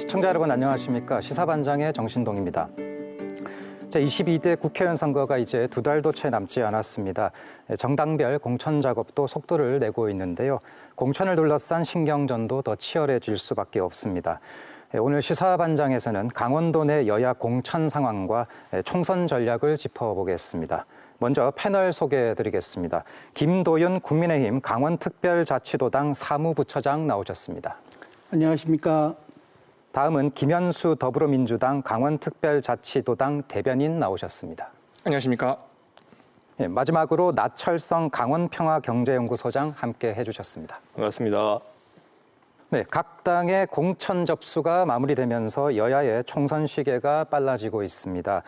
시청자 여러분 안녕하십니까? 시사반장의 정신동입니다. 제22대 국회의원 선거가 이제 2달도 채 남지 않았습니다. 정당별 공천 작업도 속도를 내고 있는데요. 공천을 둘러싼 신경전도 더 치열해질 수밖에 없습니다. 오늘 시사반장에서는 강원도 내 여야 공천 상황과 총선 전략을 짚어보겠습니다. 먼저 패널 소개해드리겠습니다. 김도윤 국민의힘 강원특별자치도당 사무부처장 나오셨습니다. 안녕하십니까. 다음은 김현수 더불어민주당 강원특별자치도당 대변인 나오셨습니다. 안녕하십니까. 마지막으로 나철성 강원평화경제연구소장 함께 해주셨습니다. 반갑습니다. 네, 각 당의 공천 접수가 마무리되면서 여야의 총선 시계가 빨라지고 있습니다.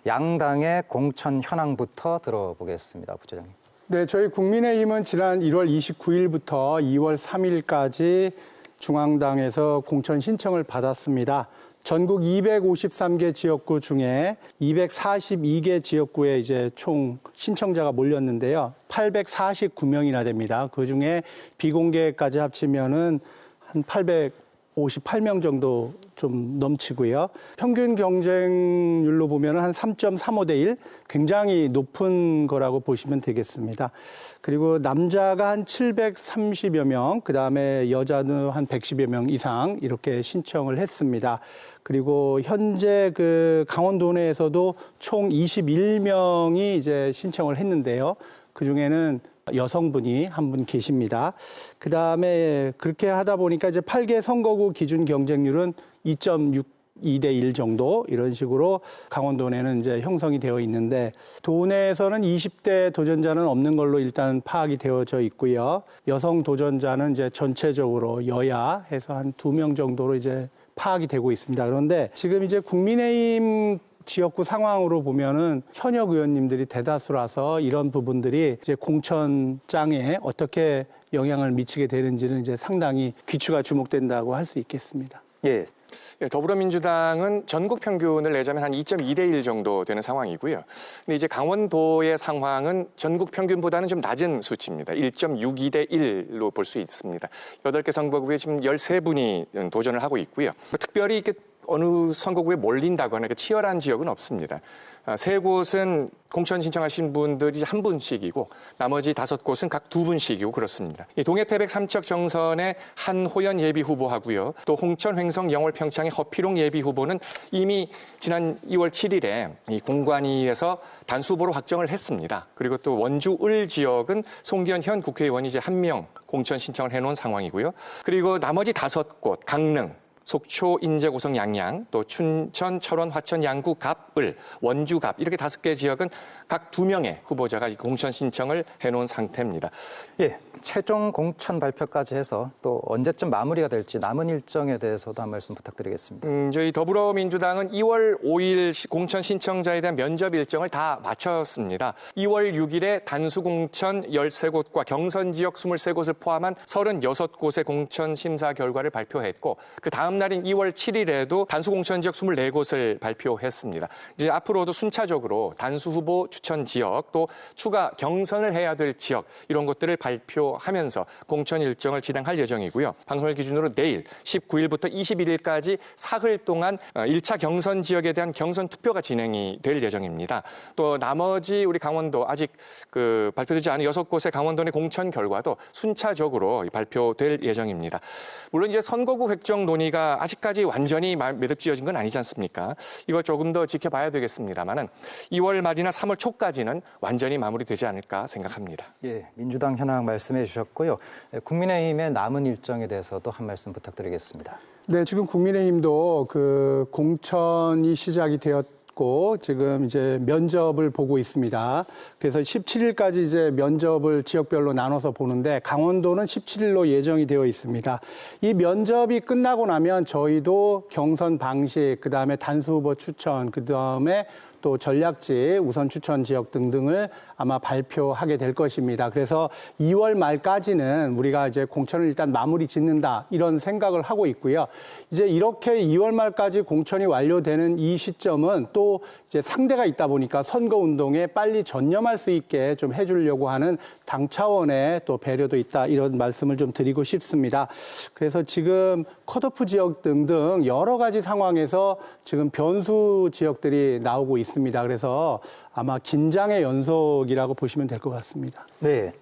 양당의 공천 현황부터 들어보겠습니다. 부처장님. 네, 저희 국민의힘은 지난 1월 29일부터 2월 3일까지 중앙당에서 공천 신청을 받았습니다. 전국 253개 지역구 중에 242개 지역구에 이제 총 신청자가 몰렸는데요. 849명이나 됩니다. 그중에 비공개까지 합치면은 한 858명 정도 좀 넘치고요. 평균 경쟁률로 보면 한 3.35대 1, 굉장히 높은 거라고 보시면 되겠습니다. 그리고 남자가 한 730여 명, 그다음에 여자는 한 110여 명 이상 이렇게 신청을 했습니다. 그리고 현재 그 강원도 내에서도 총 21명이 이제 신청을 했는데요. 그중에는 여성분이 한 분 계십니다. 그 다음에 그렇게 하다 보니까 이제 8개 선거구 기준 경쟁률은 2.62대 1 정도 이런 식으로 강원도 내는 이제 형성이 되어 있는데 도내에서는 20대 도전자는 없는 걸로 일단 파악이 되어져 있고요. 여성 도전자는 이제 전체적으로 여야 해서 한 2명 정도로 이제 파악이 되고 있습니다. 그런데 지금 이제 국민의힘 지역구 상황으로 보면은 현역 의원님들이 대다수라서 이런 부분들이 이제 공천장에 어떻게 영향을 미치게 되는지는 이제 상당히 귀추가 주목된다고 할 수 있겠습니다. 예. 더불어민주당은 전국 평균을 내자면 한 2.2대 1 정도 되는 상황이고요. 근데 이제 강원도의 상황은 전국 평균보다는 좀 낮은 수치입니다. 1.62대 1로 볼 수 있습니다. 8개 선거구에 지금 13분이 도전을 하고 있고요. 특별히 이렇게 어느 선거구에 몰린다거나 치열한 지역은 없습니다. 3곳은 공천 신청하신 분들이 한 분씩이고 나머지 5곳은 각 2분씩이고 그렇습니다. 이 동해태백 삼척 정선의 한호연 예비 후보하고요. 또 홍천 횡성 영월 평창의 허피롱 예비 후보는 이미 지난 2월 7일에 이 공관위에서 단수 후보로 확정을 했습니다. 그리고 또 원주 을 지역은 송기현 현 국회의원이 이제 1명 공천 신청을 해놓은 상황이고요. 그리고 나머지 5곳 강릉, 속초, 인제, 고성, 양양, 또 춘천, 철원, 화천, 양구, 갑, 을, 원주, 갑 이렇게 5개 지역은 각 2명의 후보자가 공천 신청을 해놓은 상태입니다. 예, 최종 공천 발표까지 해서 또 언제쯤 마무리가 될지 남은 일정에 대해서도 한 말씀 부탁드리겠습니다. 저희 더불어민주당은 2월 5일 공천 신청자에 대한 면접 일정을 다 마쳤습니다. 2월 6일에 단수 공천 13곳과 경선 지역 23곳을 포함한 36곳의 공천 심사 결과를 발표했고 그 다음 날인 2월 7일에도 단수 공천 지역 24곳을 발표했습니다. 이제 앞으로도 순차적으로 단수 후보 추천 지역 또 추가 경선을 해야 될 지역 이런 것들을 발표하면서 공천 일정을 진행할 예정이고요. 방송을 기준으로 내일 19일부터 21일까지 사흘 동안 1차 경선 지역에 대한 경선 투표가 진행이 될 예정입니다. 또 나머지 우리 강원도 아직 발표되지 않은 6곳의 강원도 내 공천 결과도 순차적으로 발표될 예정입니다. 물론 이제 선거구 획정 논의가 아직까지 완전히 매듭지어진 건 아니지 않습니까? 이걸 조금 더 지켜봐야 되겠습니다만은 2월 말이나 3월 초까지는 완전히 마무리되지 않을까 생각합니다. 예, 민주당 현황 말씀해 주셨고요. 국민의힘의 남은 일정에 대해서도 한 말씀 부탁드리겠습니다. 네, 지금 국민의힘도 그 공천이 시작이 되었고 지금 이제 면접을 보고 있습니다. 그래서 17일까지 이제 면접을 지역별로 나눠서 보는데 강원도는 17일로 예정이 되어 있습니다. 이 면접이 끝나고 나면 저희도 경선 방식, 그다음에 단수 후보 추천, 그다음에 또 전략지, 우선 추천 지역 등등을 아마 발표하게 될 것입니다. 그래서 2월 말까지는 우리가 이제 공천을 일단 마무리 짓는다 이런 생각을 하고 있고요. 이제 이렇게 2월 말까지 공천이 완료되는 이 시점은 또 이제 상대가 있다 보니까 선거 운동에 빨리 전념할 수 있게 좀 해주려고 하는 당 차원의 또 배려도 있다 이런 말씀을 좀 드리고 싶습니다. 그래서 지금 컷오프 지역 등등 여러 가지 상황에서 지금 변수 지역들이 나오고 있습니다. 그래서 아마 긴장의 연속이라고 보시면 될 것 같습니다. 네,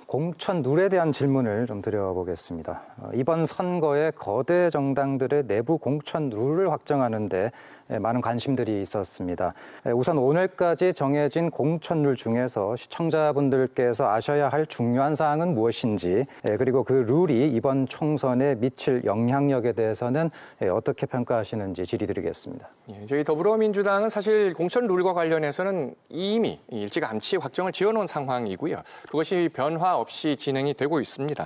공천 룰에 대한 질문을 좀 드려보겠습니다. 이번 선거에 거대 정당들의 내부 공천 룰을 확정하는데 많은 관심들이 있었습니다. 우선 오늘까지 정해진 공천 룰 중에서 시청자분들께서 아셔야 할 중요한 사항은 무엇인지, 그리고 그 룰이 이번 총선에 미칠 영향력에 대해서는 어떻게 평가하시는지 질의드리겠습니다. 예, 저희 더불어민주당은 사실 공천 룰과 관련해서는 이미 일찌감치 확정을 지어놓은 상황이고요. 그것이 변화 없이 진행이 되고 있습니다.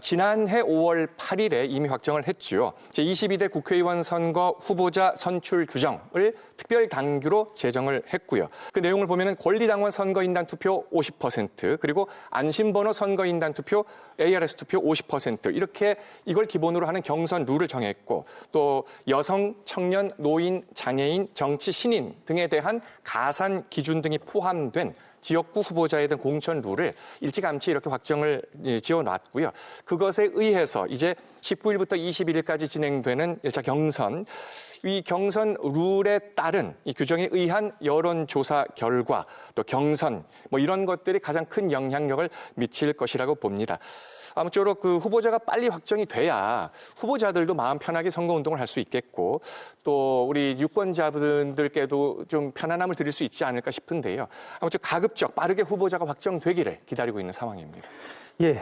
지난해 5월 8일에 이미 확정을 했죠. 제22대 국회의원 선거 후보자 선출 규정을 특별 당규로 제정을 했고요. 그 내용을 보면은 권리당원 선거인단 투표 50%, 그리고 안심번호 선거인단 투표, ARS 투표 50% 이렇게 이걸 기본으로 하는 경선 룰을 정했고, 또 여성, 청년, 노인, 장애인, 정치 신인 등에 대한 가산 기준 등이 포함된 지역구 후보자에 대한 공천 룰을 일찌감치 이렇게 확정을 지어놨고요. 그것에 의해서 이제 19일부터 21일까지 진행되는 1차 경선, 이 경선 룰에 따른 이 규정에 의한 여론조사 결과, 또 경선 뭐 이런 것들이 가장 큰 영향력을 미칠 것이라고 봅니다. 아무쪼록 그 후보자가 빨리 확정이 돼야 후보자들도 마음 편하게 선거운동을 할 수 있겠고, 또 우리 유권자분들께도 좀 편안함을 드릴 수 있지 않을까 싶은데요. 아무쪼록 가급적 빠르게 후보자가 확정되기를 기다리고 있는 상황입니다. 예,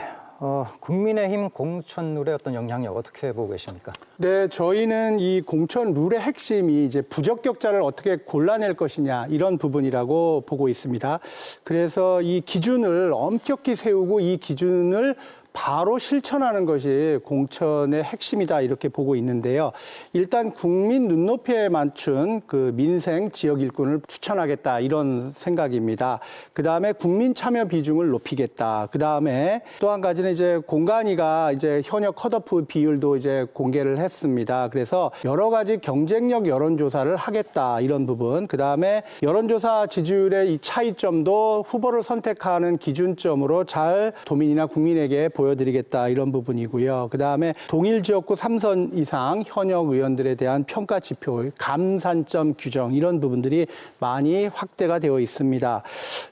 국민의힘 공천 룰의 어떤 영향력 어떻게 보고 계십니까? 네, 저희는 이 공천 룰의 핵심이 이제 부적격자를 어떻게 골라낼 것이냐 이런 부분이라고 보고 있습니다. 그래서 이 기준을 엄격히 세우고 이 기준을 바로 실천하는 것이 공천의 핵심이다 이렇게 보고 있는데요. 일단 국민 눈높이에 맞춘 그 민생 지역 일꾼을 추천하겠다 이런 생각입니다. 그다음에 국민 참여 비중을 높이겠다. 그다음에 또 한 가지는 이제 공간위가 이제 현역 컷오프 비율도 이제 공개를 했습니다. 그래서 여러 가지 경쟁력 여론조사를 하겠다 이런 부분. 그다음에 여론조사 지지율의 이 차이점도 후보를 선택하는 기준점으로 잘 도민이나 국민에게 보여드리겠다 이런 부분이고요. 그다음에 동일 지역구 3선 이상 현역 의원들에 대한 평가 지표, 감산점 규정 이런 부분들이 많이 확대가 되어 있습니다.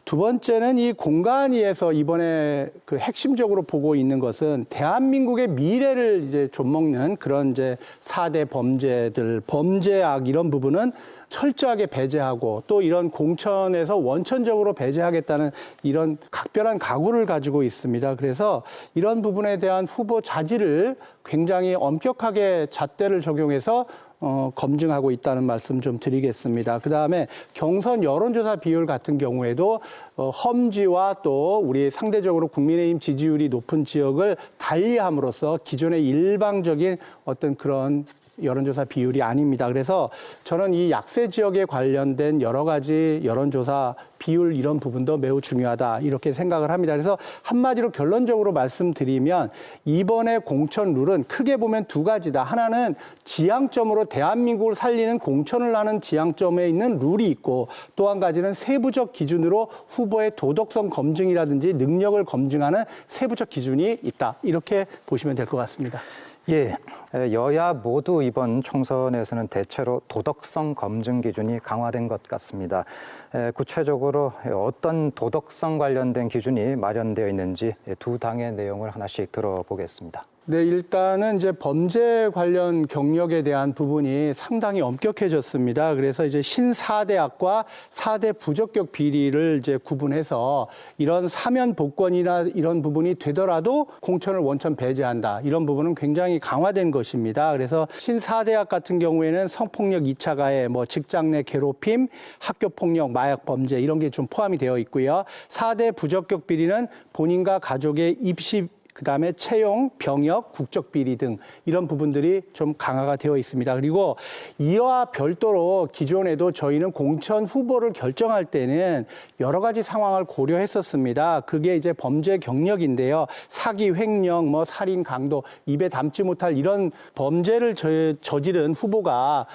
두 번째는 이 공간위에서 이번에 그 핵심적으로 보고 있는 것은 대한민국의 미래를 이제 좀먹는 그런 이제 4대 범죄들, 범죄악 이런 부분은 철저하게 배제하고 또 이런 공천에서 원천적으로 배제하겠다는 이런 각별한 각오를 가지고 있습니다. 그래서 이런 부분에 대한 후보 자질을 굉장히 엄격하게 잣대를 적용해서 검증하고 있다는 말씀 좀 드리겠습니다. 그다음에 경선 여론조사 비율 같은 경우에도 험지와 또 우리 상대적으로 국민의힘 지지율이 높은 지역을 달리함으로써 기존의 일방적인 어떤 그런 여론조사 비율이 아닙니다. 그래서 저는 이 약세 지역에 관련된 여러 가지 여론조사 비율 이런 부분도 매우 중요하다 이렇게 생각을 합니다. 그래서 한마디로 결론적으로 말씀드리면 이번에 공천 룰은 크게 보면 두 가지다. 하나는 지향점으로 대한민국을 살리는 공천을 하는 지향점에 있는 룰이 있고, 또 한 가지는 세부적 기준으로 후보의 도덕성 검증이라든지 능력을 검증하는 세부적 기준이 있다. 이렇게 보시면 될 것 같습니다. 예, 여야 모두 이번 총선에서는 대체로 도덕성 검증 기준이 강화된 것 같습니다. 구체적으로 어떤 도덕성 관련된 기준이 마련되어 있는지 두 당의 내용을 하나씩 들어보겠습니다. 네, 일단은 이제 범죄 관련 경력에 대한 부분이 상당히 엄격해졌습니다. 그래서 이제 신사대학과 4대 부적격 비리를 이제 구분해서 이런 사면 복권이나 이런 부분이 되더라도 공천을 원천 배제한다. 이런 부분은 굉장히 강화된 것입니다. 그래서 신사대학 같은 경우에는 성폭력 2차 가해, 뭐 직장 내 괴롭힘, 학교 폭력, 마약 범죄 이런 게 좀 포함이 되어 있고요. 4대 부적격 비리는 본인과 가족의 입시 그다음에 채용, 병역, 국적 비리 등 이런 부분들이 좀 강화가 되어 있습니다. 그리고 이와 별도로 기존에도 저희는 공천 후보를 결정할 때는 여러 가지 상황을 고려했었습니다. 그게 이제 범죄 경력인데요. 사기, 횡령, 뭐 살인, 강도, 입에 담지 못할 이런 범죄를 저지른 후보가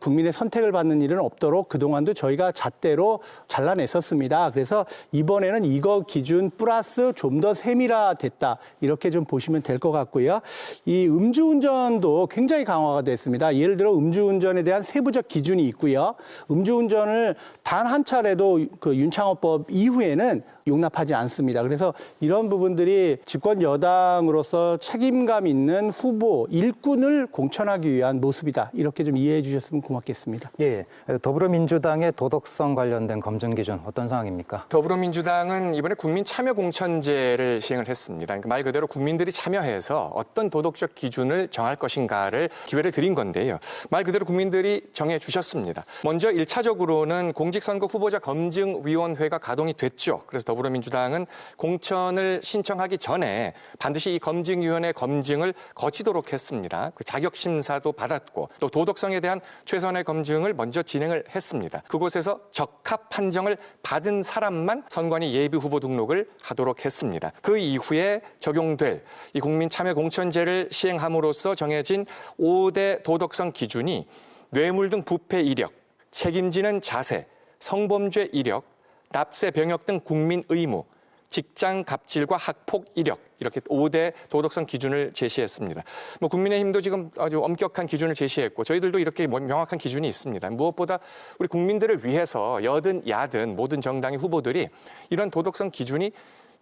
국민의 선택을 받는 일은 없도록 그동안도 저희가 잣대로 잘라냈었습니다. 그래서 이번에는 이거 기준 플러스 좀 더 세밀화됐다. 이렇게 좀 보시면 될 것 같고요. 이 음주운전도 굉장히 강화가 됐습니다. 예를 들어 음주운전에 대한 세부적 기준이 있고요. 음주운전을 단 한 차례도 그 윤창호법 이후에는 용납하지 않습니다. 그래서 이런 부분들이 집권 여당으로서 책임감 있는 후보, 일꾼을 공천하기 위한 모습이다. 이렇게 좀 이해해 주셨으면 고맙겠습니다. 예, 더불어민주당의 도덕성 관련된 검증 기준 어떤 상황입니까? 더불어민주당은 이번에 국민 참여 공천제를 시행을 했습니다. 그러니까 말 그대로 국민들이 참여해서 어떤 도덕적 기준을 정할 것인가를 기회를 드린 건데요. 말 그대로 국민들이 정해 주셨습니다. 먼저 1차적으로는 공직선거 후보자 검증위원회가 가동이 됐죠. 그래서 더불어민주당은 공천을 신청하기 전에 반드시 이 검증위원회 검증을 거치도록 했습니다. 그 자격심사도 받았고 또 도덕성에 대한 최선의 검증을 먼저 진행을 했습니다. 그곳에서 적합 판정을 받은 사람만 선관위 예비 후보 등록을 하도록 했습니다. 그 이후에 적용될 이 국민참여공천제를 시행함으로써 정해진 5대 도덕성 기준이 뇌물 등 부패 이력, 책임지는 자세, 성범죄 이력, 납세 병역 등 국민 의무, 직장 갑질과 학폭 이력 이렇게 5대 도덕성 기준을 제시했습니다. 국민의힘도 지금 아주 엄격한 기준을 제시했고 저희들도 이렇게 명확한 기준이 있습니다. 무엇보다 우리 국민들을 위해서 여든 야든 모든 정당의 후보들이 이런 도덕성 기준이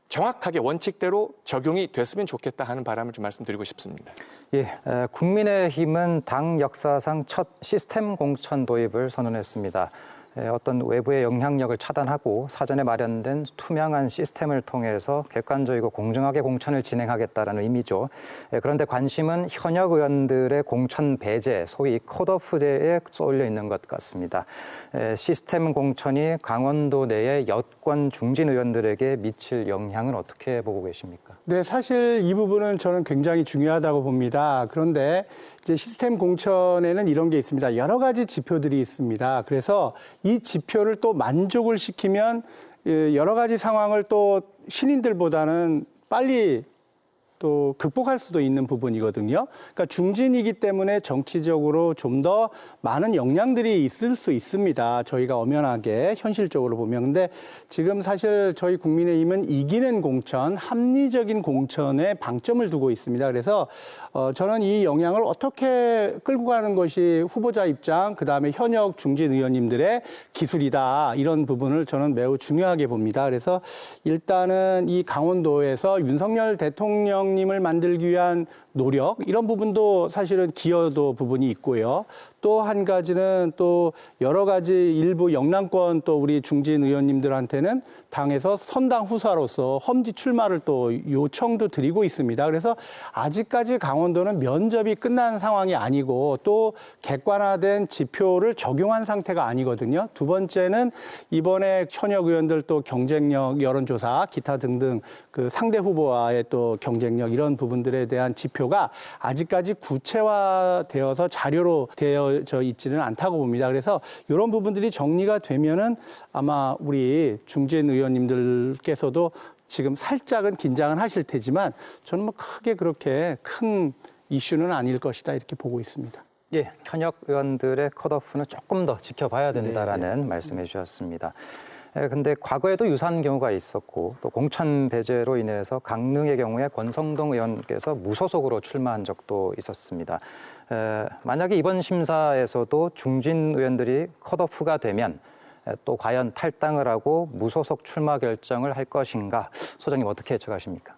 정확하게 원칙대로 적용이 됐으면 좋겠다 하는 바람을 좀 말씀드리고 싶습니다. 예, 국민의힘은 당 역사상 첫 시스템 공천 도입을 선언했습니다. 어떤 외부의 영향력을 차단하고 사전에 마련된 투명한 시스템을 통해서 객관적이고 공정하게 공천을 진행하겠다라는 의미죠. 그런데 관심은 현역 의원들의 공천 배제, 소위 컷오프제에 쏠려 있는 것 같습니다. 시스템 공천이 강원도 내의 여권 중진 의원들에게 미칠 영향은 어떻게 보고 계십니까? 네, 사실 이 부분은 저는 굉장히 중요하다고 봅니다. 그런데 이제 시스템 공천에는 이런 게 있습니다. 여러 가지 지표들이 있습니다. 그래서 이 지표를 또 만족을 시키면 여러 가지 상황을 또 신인들보다는 빨리 또 극복할 수도 있는 부분이거든요. 그러니까 중진이기 때문에 정치적으로 좀 더 많은 역량들이 있을 수 있습니다. 저희가 엄연하게 현실적으로 보면. 근데 지금 사실 저희 국민의힘은 이기는 공천, 합리적인 공천에 방점을 두고 있습니다. 그래서 저는 이 영향을 어떻게 끌고 가는 것이 후보자 입장, 그다음에 현역 중진 의원님들의 기술이다. 이런 부분을 저는 매우 중요하게 봅니다. 그래서 일단은 이 강원도에서 윤석열 대통령님을 만들기 위한 노력, 이런 부분도 사실은 기여도 부분이 있고요. 또 한 가지는 또 여러 가지 일부 영남권 또 우리 중진 의원님들한테는 당에서 선당 후사로서 험지 출마를 또 요청도 드리고 있습니다. 그래서 아직까지 강원도는 면접이 끝난 상황이 아니고 또 객관화된 지표를 적용한 상태가 아니거든요. 두 번째는 이번에 현역 의원들 또 경쟁력, 여론조사, 기타 등등 그 상대 후보와의 또 경쟁력 이런 부분들에 대한 지표가 아직까지 구체화되어서 자료로 되어져 있지는 않다고 봅니다. 그래서 이런 부분들이 정리가 되면은 아마 우리 중진 의원님들께서도 지금 살짝은 긴장은 하실 테지만 저는 뭐 크게 그렇게 큰 이슈는 아닐 것이다 이렇게 보고 있습니다. 예, 현역 의원들의 컷오프는 조금 더 지켜봐야 된다라는 말씀해 주셨습니다. 근데 과거에도 유사한 경우가 있었고 또 공천 배제로 인해서 강릉의 경우에 권성동 의원께서 무소속으로 출마한 적도 있었습니다. 만약에 이번 심사에서도 중진 의원들이 컷오프가 되면 또 과연 탈당을 하고 무소속 출마 결정을 할 것인가? 소장님 어떻게 예측하십니까?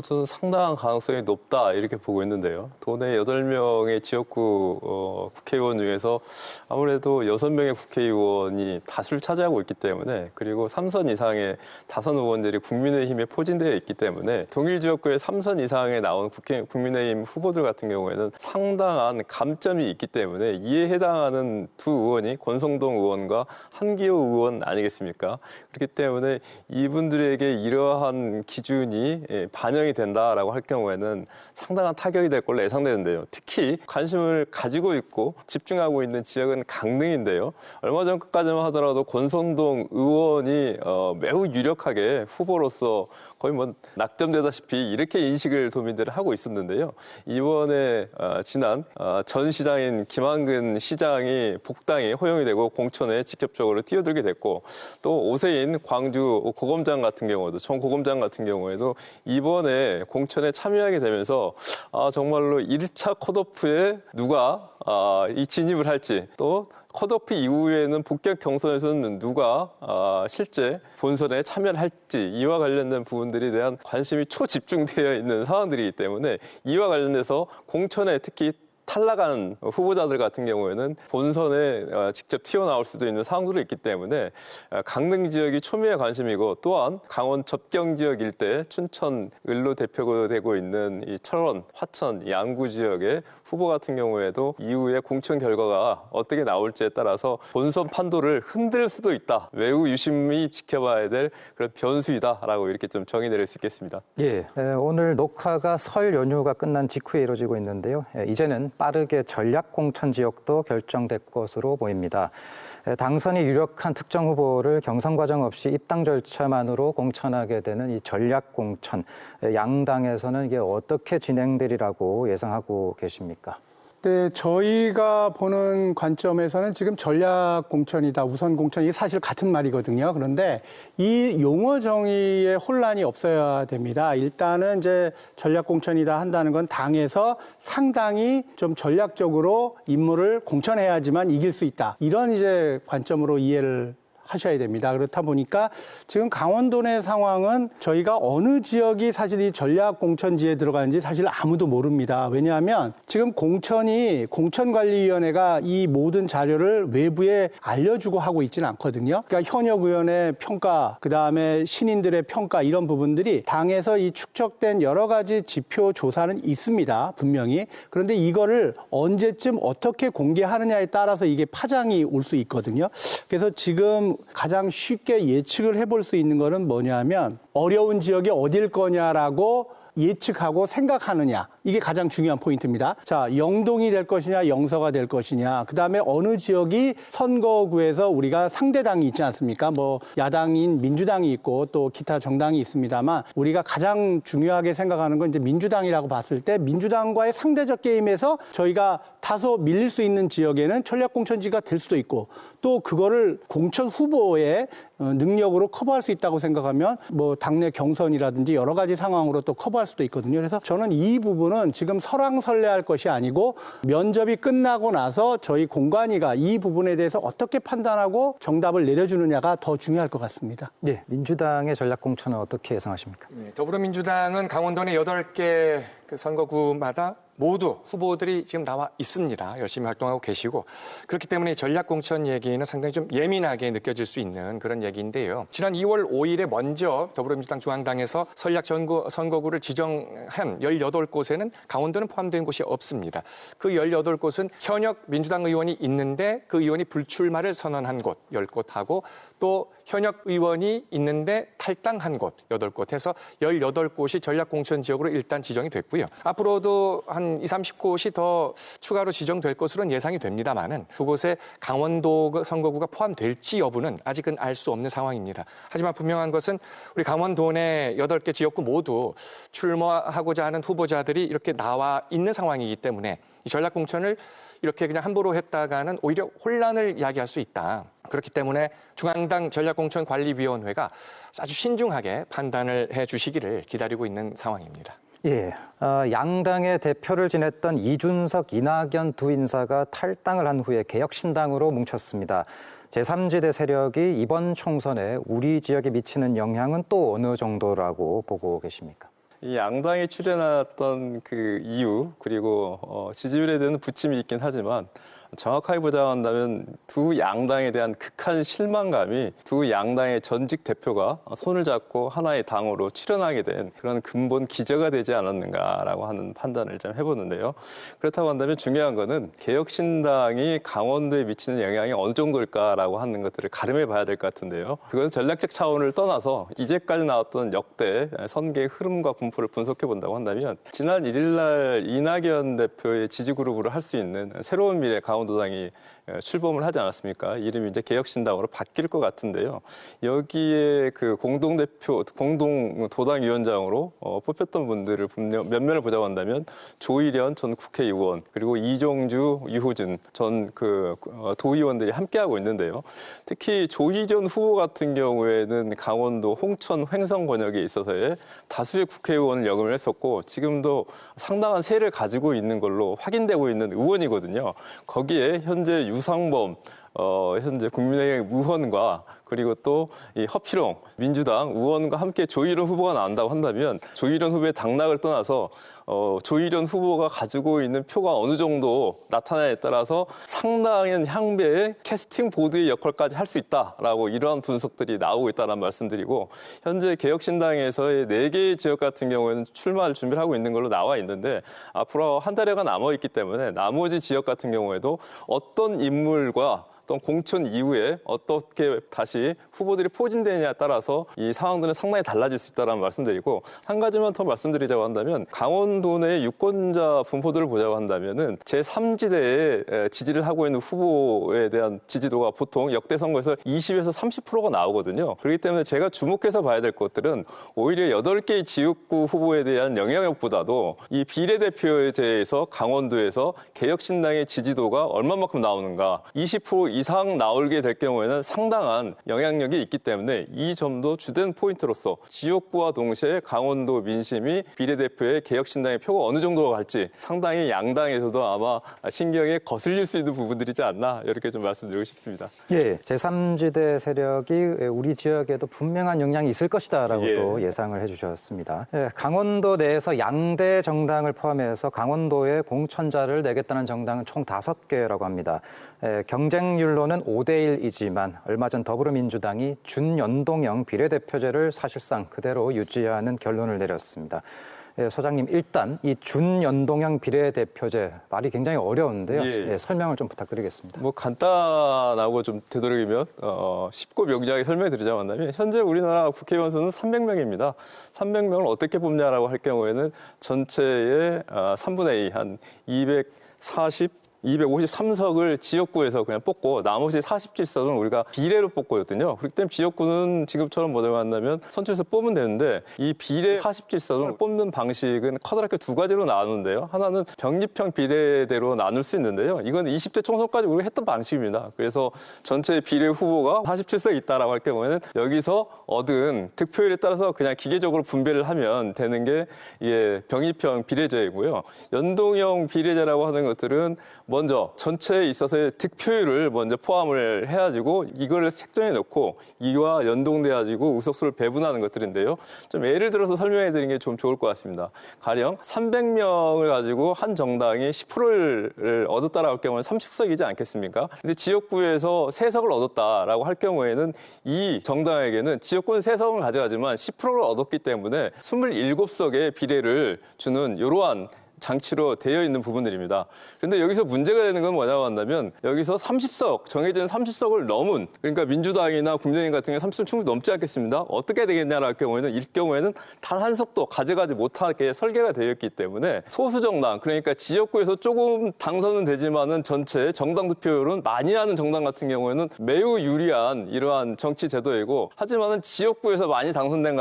저는 상당한 가능성이 높다 이렇게 보고 있는데요. 도내 8명의 지역구 국회의원 중에서 아무래도 6명의 국회의원이 다수를 차지하고 있기 때문에 그리고 3선 이상의 다선 의원들이 국민의힘에 포진되어 있기 때문에 동일 지역구에 3선 이상에 나온 국민의힘 후보들 같은 경우에는 상당한 감점이 있기 때문에 이에 해당하는 두 의원이 권성동 의원과 한기호 의원 아니겠습니까? 그렇기 때문에 이분들에게 이러한 기준이 반영이 된다라고 할 경우에는 상당한 타격이 될 걸로 예상되는데요. 특히 관심을 가지고 있고 집중하고 있는 지역은 강릉인데요. 얼마 전까지만 하더라도 권선동 의원이 매우 유력하게 후보로서 거의 뭐 낙점되다시피 이렇게 인식을 도민들은 하고 있었는데요. 이번에 지난 전 시장인 김한근 시장이 복당이 허용이 되고 공천에 직접적으로 뛰어들게 됐고 또 오세인 광주 고검장 같은 경우도 전 고검장 같은 경우에도 이번에 공천에 참여하게 되면서 정말로 1차 컷오프에 누가 이 진입을 할지 또 컷오프 이후에는 본격 경선에서는 누가 실제 본선에 참여를 할지 이와 관련된 부분들에 대한 관심이 초집중되어 있는 상황들이기 때문에 이와 관련해서 공천에 특히 탈락한 후보자들 같은 경우에는 본선에 직접 튀어나올 수도 있는 상황들이 있기 때문에 강릉 지역이 초미의 관심이고 또한 강원 접경 지역 일대 춘천, 을로 대표되고 있는 이 철원, 화천, 양구 지역의 후보 같은 경우에도 이후에 공천 결과가 어떻게 나올지에 따라서 본선 판도를 흔들 수도 있다. 매우 유심히 지켜봐야 될 그런 변수이다라고 이렇게 좀 정의 내릴 수 있겠습니다. 예, 오늘 녹화가 설 연휴가 끝난 직후에 이루어지고 있는데요. 이제는 빠르게 전략 공천 지역도 결정될 것으로 보입니다. 당선이 유력한 특정 후보를 경선 과정 없이 입당 절차만으로 공천하게 되는 이 전략 공천, 양당에서는 이게 어떻게 진행되리라고 예상하고 계십니까? 네, 저희가 보는 관점에서는 지금 전략 공천이다, 우선 공천이 사실 같은 말이거든요. 그런데 이 용어 정의에 혼란이 없어야 됩니다. 일단은 이제 전략 공천이다 한다는 건 당에서 상당히 좀 전략적으로 인물을 공천해야지만 이길 수 있다. 이런 이제 관점으로 이해를 하셔야 됩니다. 그렇다 보니까 지금 강원도 내 상황은 저희가 어느 지역이 사실 이 전략 공천지에 들어가는지 사실 아무도 모릅니다. 왜냐하면 지금 공천관리위원회가 이 모든 자료를 외부에 알려주고 하고 있지는 않거든요. 그러니까 현역 의원의 평가, 그다음에 신인들의 평가 이런 부분들이 당에서 이 축적된 여러 가지 지표 조사는 있습니다. 분명히. 그런데 이거를 언제쯤 어떻게 공개하느냐에 따라서 이게 파장이 올 수 있거든요. 그래서 지금 가장 쉽게 예측을 해볼 수 있는 거는 뭐냐면 어려운 지역이 어딜 거냐라고 예측하고 생각하느냐. 이게 가장 중요한 포인트입니다. 자, 영동이 될 것이냐, 영서가 될 것이냐. 그다음에 어느 지역이 선거구에서 우리가 상대당이 있지 않습니까? 뭐 야당인 민주당이 있고 또 기타 정당이 있습니다만 우리가 가장 중요하게 생각하는 건 이제 민주당이라고 봤을 때 민주당과의 상대적 게임에서 저희가 다소 밀릴 수 있는 지역에는 전략 공천지가 될 수도 있고 또 그거를 공천 후보의 능력으로 커버할 수 있다고 생각하면 뭐 당내 경선이라든지 여러 가지 상황으로 또 커버할 수도 있거든요. 그래서 저는 이 부분은 지금 설왕설래할 것이 아니고 면접이 끝나고 나서 저희 공관위가 이 부분에 대해서 어떻게 판단하고 정답을 내려주느냐가 더 중요할 것 같습니다. 네, 민주당의 전략 공천은 어떻게 예상하십니까? 네, 더불어민주당은 강원도 내 8개 그 선거구마다 모두 후보들이 지금 나와 있습니다. 열심히 활동하고 계시고 그렇기 때문에 전략 공천 얘기는 상당히 좀 예민하게 느껴질 수 있는 그런 얘기인데요. 지난 2월 5일에 먼저 더불어민주당 중앙당에서 전략 선거구를 지정한 18곳에는 강원도는 포함된 곳이 없습니다. 그 18곳은 현역 민주당 의원이 있는데 그 의원이 불출마를 선언한 곳 10곳하고 또 현역 의원이 있는데 탈당한 곳 8곳 해서 18곳이 전략 공천 지역으로 일단 지정이 됐고요. 앞으로도 한 20-30곳이 더 추가로 지정될 것으로는 예상이 됩니다만은 그곳에 강원도 선거구가 포함될지 여부는 아직은 알 수 없는 상황입니다. 하지만 분명한 것은 우리 강원도 내 8개 지역구 모두 출마하고자 하는 후보자들이 이렇게 나와 있는 상황이기 때문에 이 전략 공천을 이렇게 그냥 함부로 했다가는 오히려 혼란을 야기할 수 있다. 그렇기 때문에 중앙당 전략공천관리위원회가 아주 신중하게 판단을 해 주시기를 기다리고 있는 상황입니다. 예, 양당의 대표를 지냈던 이준석, 이낙연 두 인사가 탈당을 한 후에 개혁신당으로 뭉쳤습니다. 제3지대 세력이 이번 총선에 우리 지역에 미치는 영향은 또 어느 정도라고 보고 계십니까? 이 양당이 출연했던 그 이유 그리고 지지율에 대한 부침이 있긴 하지만 정확하게 보자한다면 두 양당에 대한 극한 실망감이 두 양당의 전직 대표가 손을 잡고 하나의 당으로 출연하게 된 그런 근본 기저가 되지 않았는가라고 하는 판단을 좀 해보는데요. 그렇다고 한다면 중요한 거는 개혁신당이 강원도에 미치는 영향이 어느 정도일까라고 하는 것들을 가름해 봐야 될 것 같은데요. 그건 전략적 차원을 떠나서 이제까지 나왔던 역대 선거의 흐름과 분포를 분석해 본다고 한다면 지난 1일 날 이낙연 대표의 지지 그룹으로 할 수 있는 새로운 미래 강원도당이 출범을 하지 않았습니까? 이름이 이제 개혁신당으로 바뀔 것 같은데요. 여기에 그 공동대표, 공동도당위원장으로 뽑혔던 분들을 몇 면을 보자고 한다면 조일현 전 국회의원 그리고 이종주, 유호준 전 도의원들이 함께하고 있는데요. 특히 조일현 후보 같은 경우에는 강원도 홍천 횡성 권역에 있어서의 다수의 국회의원을 역임을 했었고 지금도 상당한 세를 가지고 있는 걸로 확인되고 있는 의원이거든요. 거기에 현재 유상범 현재 국민의힘 의원과 그리고 또 이 허필용 민주당 의원과 함께 조일현 후보가 나온다고 한다면 조일현 후보의 당락을 떠나서 조일현 후보가 가지고 있는 표가 어느 정도 나타나에 따라서 상당한 향배의 캐스팅 보드의 역할까지 할 수 있다라고 이러한 분석들이 나오고 있다는 말씀드리고 현재 개혁신당에서의 4개의 지역 같은 경우에는 출마를 준비를 하고 있는 걸로 나와 있는데 앞으로 한 달여가 남아있기 때문에 나머지 지역 같은 경우에도 어떤 인물과 어떤 공천 이후에 어떻게 다시 후보들이 포진되느냐에 따라서 이 상황들은 상당히 달라질 수 있다는 말씀드리고 한 가지만 더 말씀드리자고 한다면 강원도 내 유권자 분포들을 보자고 한다면은 제3지대에 지지를 하고 있는 후보에 대한 지지도가 보통 역대 선거에서 20에서 30%가 나오거든요. 그렇기 때문에 제가 주목해서 봐야 될 것들은 오히려 8개의 지역구 후보에 대한 영향력보다도 이 비례대표에 대해서 강원도에서 개혁신당의 지지도가 얼마만큼 나오는가 20% 이상 나오게 될 경우에는 상당한 영향력이 있기 때문에 이 점도 주된 포인트로서 지역구와 동시에 강원도 민심이 비례대표의 개혁신당의 표가 어느 정도로 갈지 상당히 양당에서도 아마 신경에 거슬릴 수 있는 부분들이지 않나 이렇게 좀 말씀드리고 싶습니다. 예, 제3지대 세력이 우리 지역에도 분명한 영향이 있을 것이다라고 또 예상을 해주셨습니다. 예, 강원도 내에서 양대 정당을 포함해서 강원도에 공천자를 내겠다는 정당은 총 5개라고 합니다. 경쟁률로는 5대1이지만 얼마 전 더불어민주당이 준연동형 비례대표제를 사실상 그대로 유지하는 결론을 내렸습니다. 소장님, 일단 이 준연동형 비례대표제 말이 굉장히 어려운데요. 설명을 좀 부탁드리겠습니다. 뭐 간단하고 좀 되도록이면 쉽고 명료하게 설명드리자고 한다면 현재 우리나라 국회의원 수는 300명입니다. 300명을 어떻게 뽑냐라고 할 경우에는 전체의 3분의 2, 한 253석을 지역구에서 그냥 뽑고 나머지 47석은 우리가 비례로 뽑거든요. 그렇기 때문에 지역구는 지금처럼 뭐라고 한다면 선출해서 뽑으면 되는데 이 비례 47석을 뽑는 방식은 커다랗게 2가지로 나누는데요. 하나는 병립형 비례대로 나눌 수 있는데요. 이건 20대 총선까지 우리가 했던 방식입니다. 그래서 전체 비례 후보가 47석 있다라고 할 경우에는 여기서 얻은 득표율에 따라서 그냥 기계적으로 분배를 하면 되는 게 병립형 비례제이고요. 연동형 비례제라고 하는 것들은 먼저 전체에 있어서의 득표율을 먼저 포함을 해가지고 이거를 색종에 넣고 이와 연동돼가지고 의석수를 배분하는 것들인데요. 좀 예를 들어서 설명해 드리는 게 좀 좋을 것 같습니다. 가령 300명을 가지고 한 정당이 10%를 얻었다라고 할 경우는 30석이지 않겠습니까? 근데 지역구에서 3석을 얻었다라고 할 경우에는 이 정당에게는 지역구는 3석을 가져가지만 10%를 얻었기 때문에 27석의 비례를 주는 이러한 장치로 되어 있는 부분들입니다. 그런데 여기서 문제가 되는 건 뭐냐고 한다면 여기서 30석, 정해진 30석을 넘은 그러니까 민주당이나 국민의힘 같은 경우에 30석 충분히 넘지 않겠습니다. 어떻게 되겠냐라고 할 경우에는 일 경우에는 단 한 석도 가져가지 못하게 설계가 되어 있기 때문에 소수 정당, 그러니까 지역구에서 조금 당선은 되지만은 전체 정당 득표율은 많이 하는 정당 같은 경우에는 매우 유리한 이러한 정치 제도이고 하지만은 지역구에서 많이 당선된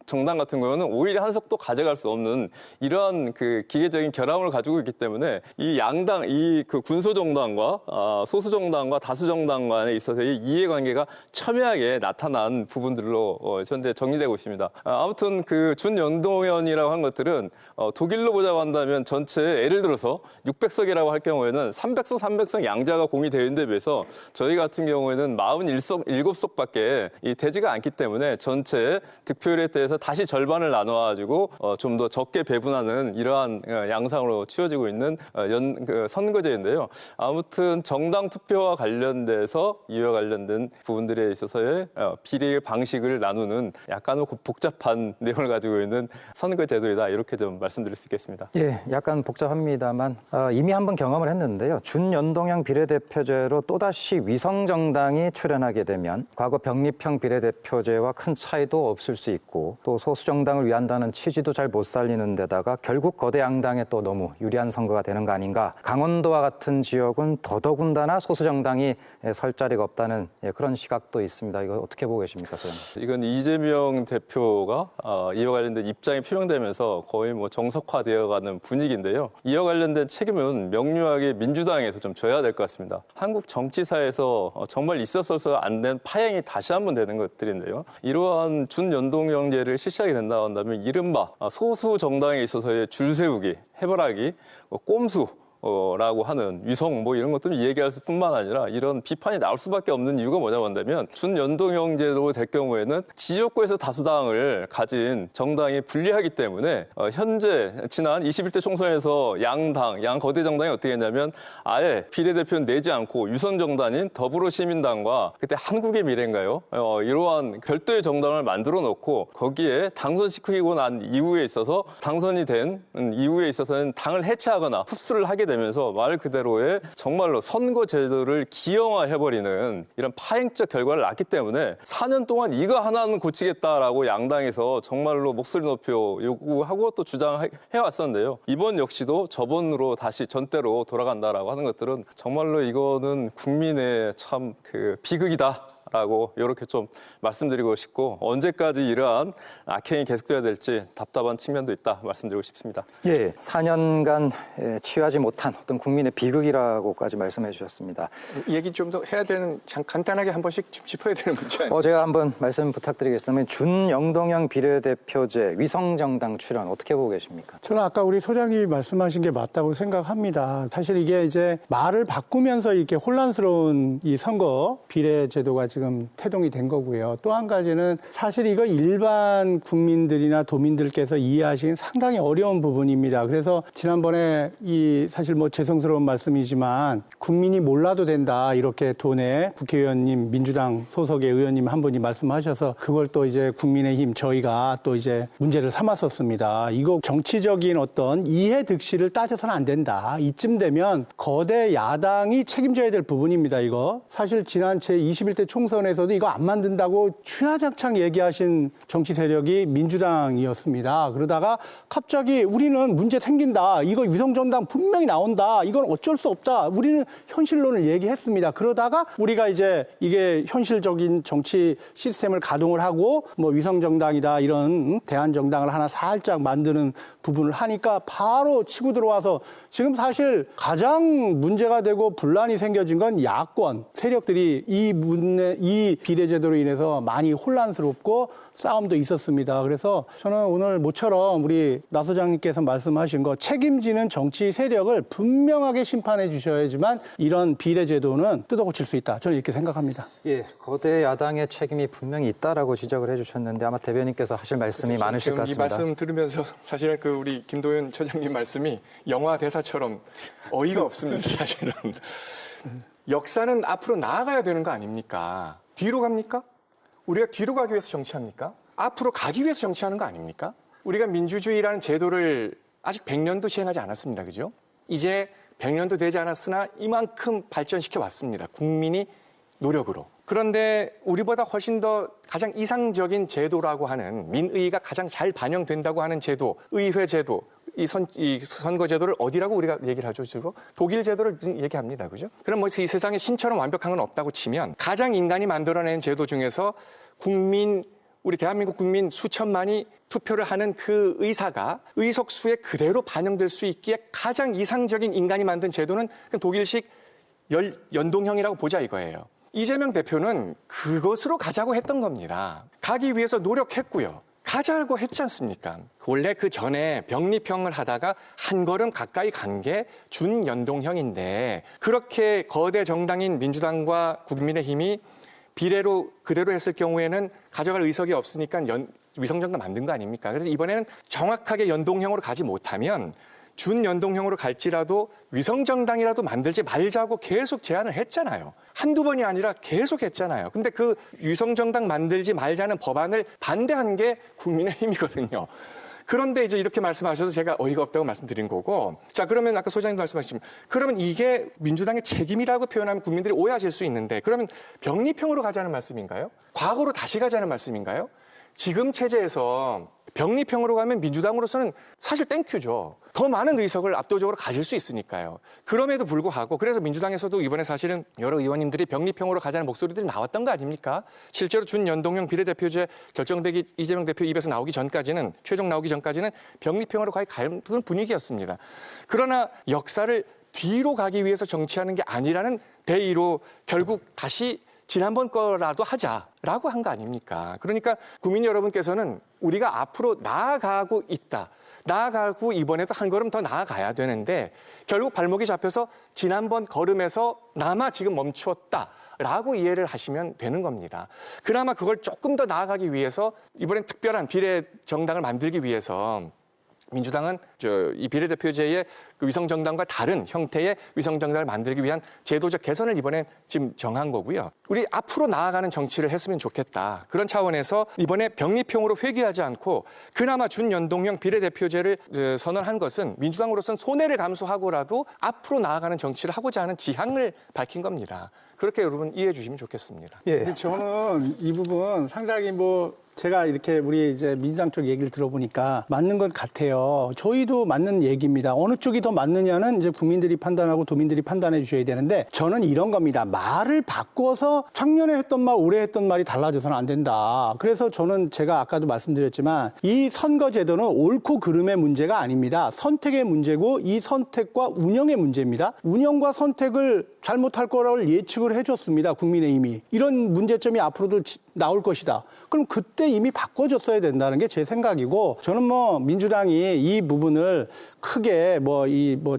정당 같은 경우는 오히려 한 석도 가져갈 수 없는 이러한 그 기계적 결함을 가지고 있기 때문에 이 양당, 그 군소 정당과 소수 정당과 다수 정당 간에 있어서의 이해관계가 첨예하게 나타난 부분들로 현재 정리되고 있습니다. 아무튼 그 준연동형이라고 한 것들은 독일로 보자고 한다면 전체 예를 들어서 600석이라고 할 경우에는 300석, 300석 양자가 공유되어 있는 데 비해서 저희 같은 경우에는 47석밖에 되지가 않기 때문에 전체 득표율에 대해서 다시 절반을 나눠가지고 좀 더 적게 배분하는 이러한 양상으로 치워지고 있는 선거제인데요. 아무튼 정당 투표와 관련돼서 이와 관련된 부분들에 있어서의 비례 방식을 나누는 약간 복잡한 내용을 가지고 있는 선거제도이다. 이렇게 좀 말씀드릴 수 있겠습니다. 예, 약간 복잡합니다만 이미 한번 경험을 했는데요. 준연동형 비례대표제로 또다시 위성정당이 출연하게 되면 과거 병립형 비례대표제와 큰 차이도 없을 수 있고 또 소수정당을 위한다는 취지도 잘 못 살리는 데다가 결국 거대 양당에 또 너무 유리한 선거가 되는 거 아닌가. 강원도와 같은 지역은 더더군다나 소수정당이 설 자리가 없다는 그런 시각도 있습니다. 이거 어떻게 보고 계십니까, 소장님? 이건 이재명 대표가 이와 관련된 입장이 표명되면서 거의 정석화되어가는 분위기인데요. 이와 관련된 책임은 명료하게 민주당에서 좀 져야 될 것 같습니다. 한국 정치사에서 정말 있었어서 안 된 파행이 다시 한번 되는 것들인데요. 이러한 준연동형제를 실시하게 된다고 한다면 이른바 소수 정당에 있어서의 줄 세우기, 해바라기, 꼼수 라고 하는 위성 이런 것들을 얘기할 뿐만 아니라 이런 비판이 나올 수밖에 없는 이유가 뭐냐고 한다면 준연동형 제도 될 경우에는 지역구에서 다수당을 가진 정당이 불리하기 때문에 현재 지난 21대 총선에서 양거대 정당이 어떻게 했냐면 아예 비례대표는 내지 않고 유선 정당인 더불어시민당과 그때 한국의 미래인가요? 이러한 별도의 정당을 만들어 놓고 거기에 당선시키고 난 이후에 있어서 당선이 된 이후에 있어서는 당을 해체하거나 흡수를 하게 되면서 말 그대로의 정말로 선거 제도를 기형화해버리는 이런 파행적 결과를 낳기 때문에 4년 동안 이거 하나는 고치겠다라고 양당에서 정말로 목소리 높여 요구하고 또 주장해왔었는데요. 이번 역시도 저번으로 다시 전대로 돌아간다라고 하는 것들은 정말로 이거는 국민의 참 비극이다. 라고 이렇게 좀 말씀드리고 싶고 언제까지 이러한 악행이 계속돼야 될지 답답한 측면도 있다 말씀드리고 싶습니다. 예, 4년간 치유하지 못한 어떤 국민의 비극이라고까지 말씀해 주셨습니다. 이 얘기 좀 더 해야 되는 간단하게 한 번씩 짚어야 되는 문제 아니에요? 제가 한번 말씀 부탁드리겠습니다. 준연동형 비례대표제 위성정당 출연 어떻게 보고 계십니까? 저는 아까 우리 소장님이 말씀하신 게 맞다고 생각합니다. 사실 이게 이제 말을 바꾸면서 이렇게 혼란스러운 이 선거 비례제도가 지금 태동이 된 거고요. 또 한 가지는 사실 이거 일반 국민들이나 도민들께서 이해하시긴 상당히 어려운 부분입니다. 그래서 지난번에 사실 죄송스러운 말씀이지만 국민이 몰라도 된다 이렇게 도내 국회의원님 민주당 소속의 의원님 한 분이 말씀하셔서 그걸 또 이제 국민의힘 저희가 또 이제 문제를 삼았었습니다. 이거 정치적인 어떤 이해 득실을 따져서는 안 된다. 이쯤 되면 거대 야당이 책임져야 될 부분입니다. 이거 사실 지난 제21대 총선에서도 이거 안 만든다고 취하장창 얘기하신 정치 세력이 민주당이었습니다. 그러다가 갑자기 우리는 문제 생긴다. 이거 위성정당 분명히 나온다. 이건 어쩔 수 없다. 우리는 현실론을 얘기했습니다. 그러다가 우리가 이제 이게 현실적인 정치 시스템을 가동을 하고 위성정당이다 이런 대한정당을 하나 살짝 만드는 부분을 하니까 바로 치고 들어와서 지금 사실 가장 문제가 되고 분란이 생겨진 건 야권 세력들이 이 비례제도로 인해서 많이 혼란스럽고 싸움도 있었습니다. 그래서 저는 오늘 모처럼 우리 나 소장님께서 말씀하신 거 책임지는 정치 세력을 분명하게 심판해 주셔야지만 이런 비례제도는 뜯어고칠 수 있다. 저는 이렇게 생각합니다. 예, 거대 야당의 책임이 분명히 있다라고 지적을 해주셨는데 아마 대변인께서 하실 말씀이 많으실 것 같습니다. 이 말씀 들으면서 사실은 우리 김도윤 처장님 말씀이 영화 대사처럼 어이가 없습니다. 사실은. 역사는 앞으로 나아가야 되는 거 아닙니까? 뒤로 갑니까? 우리가 뒤로 가기 위해서 정치합니까? 앞으로 가기 위해서 정치하는 거 아닙니까? 우리가 민주주의라는 제도를 아직 100년도 시행하지 않았습니다. 그죠? 이제 100년도 되지 않았으나 이만큼 발전시켜 왔습니다. 국민이 노력으로. 그런데 우리보다 훨씬 더 가장 이상적인 제도라고 하는 민의가 가장 잘 반영된다고 하는 제도, 의회 제도, 이 선거 제도를 어디라고 우리가 얘기를 하죠, 주로? 독일 제도를 얘기합니다. 그죠? 그럼 이 세상에 신처럼 완벽한 건 없다고 치면 가장 인간이 만들어낸 제도 중에서 우리 대한민국 국민 수천만이 투표를 하는 그 의사가 의석수에 그대로 반영될 수 있기에 가장 이상적인 인간이 만든 제도는 독일식 연동형이라고 보자 이거예요. 이재명 대표는 그것으로 가자고 했던 겁니다. 가기 위해서 노력했고요. 가자고 했지 않습니까? 원래 그 전에 병립형을 하다가 한 걸음 가까이 간 게 준연동형인데 그렇게 거대 정당인 민주당과 국민의힘이 비례로 그대로 했을 경우에는 가져갈 의석이 없으니까 위성정당 만든 거 아닙니까? 그래서 이번에는 정확하게 연동형으로 가지 못하면 준연동형으로 갈지라도 위성정당이라도 만들지 말자고 계속 제안을 했잖아요. 한두 번이 아니라 계속 했잖아요. 근데 그 위성정당 만들지 말자는 법안을 반대한 게 국민의힘이거든요. 그런데 이제 이렇게 말씀하셔서 제가 어이가 없다고 말씀드린 거고. 자, 그러면 아까 소장님 말씀하신, 그러면 이게 민주당의 책임이라고 표현하면 국민들이 오해하실 수 있는데, 그러면 병리평으로 가자는 말씀인가요? 과거로 다시 가자는 말씀인가요? 지금 체제에서 병리평으로 가면 민주당으로서는 사실 땡큐죠. 더 많은 의석을 압도적으로 가질 수 있으니까요. 그럼에도 불구하고 그래서 민주당에서도 이번에 사실은 여러 의원님들이 병리평으로 가자는 목소리들이 나왔던 거 아닙니까? 실제로 준연동형 비례대표제 결정되기 이재명 대표 입에서 나오기 전까지는 최종 나오기 전까지는 병리평으로 가야 가는 분위기였습니다. 그러나 역사를 뒤로 가기 위해서 정치하는 게 아니라는 대의로 결국 다시 지난번 거라도 하자라고 한 거 아닙니까? 그러니까 국민 여러분께서는 우리가 앞으로 나아가고 있다. 나아가고 이번에도 한 걸음 더 나아가야 되는데 결국 발목이 잡혀서 지난번 걸음에서 나마 지금 멈추었다라고 이해를 하시면 되는 겁니다. 그나마 그걸 조금 더 나아가기 위해서 이번엔 특별한 비례 정당을 만들기 위해서 민주당은 이 비례대표제의 그 위성정당과 다른 형태의 위성정당을 만들기 위한 제도적 개선을 이번에 지금 정한 거고요. 우리 앞으로 나아가는 정치를 했으면 좋겠다. 그런 차원에서 이번에 병리평으로 회귀하지 않고 그나마 준연동형 비례대표제를 선언한 것은 민주당으로서는 손해를 감수하고라도 앞으로 나아가는 정치를 하고자 하는 지향을 밝힌 겁니다. 그렇게 여러분 이해해 주시면 좋겠습니다. 예. 저는 이 부분 상당히 제가 이렇게 우리 이제 민주당 쪽 얘기를 들어보니까 맞는 것 같아요. 저희도 맞는 얘기입니다. 어느 쪽이 더 맞느냐는 이제 국민들이 판단하고 도민들이 판단해 주셔야 되는데 저는 이런 겁니다. 말을 바꿔서 작년에 했던 말, 올해 했던 말이 달라져서는 안 된다. 그래서 저는 제가 아까도 말씀드렸지만 이 선거제도는 옳고 그름의 문제가 아닙니다. 선택의 문제고 이 선택과 운영의 문제입니다. 운영과 선택을 잘못할 거라고 예측을 해줬습니다. 국민의힘이. 이런 문제점이 앞으로도 나올 것이다. 그럼 그때 이미 바꿔줬어야 된다는 게 제 생각이고 저는 민주당이 이 부분을 크게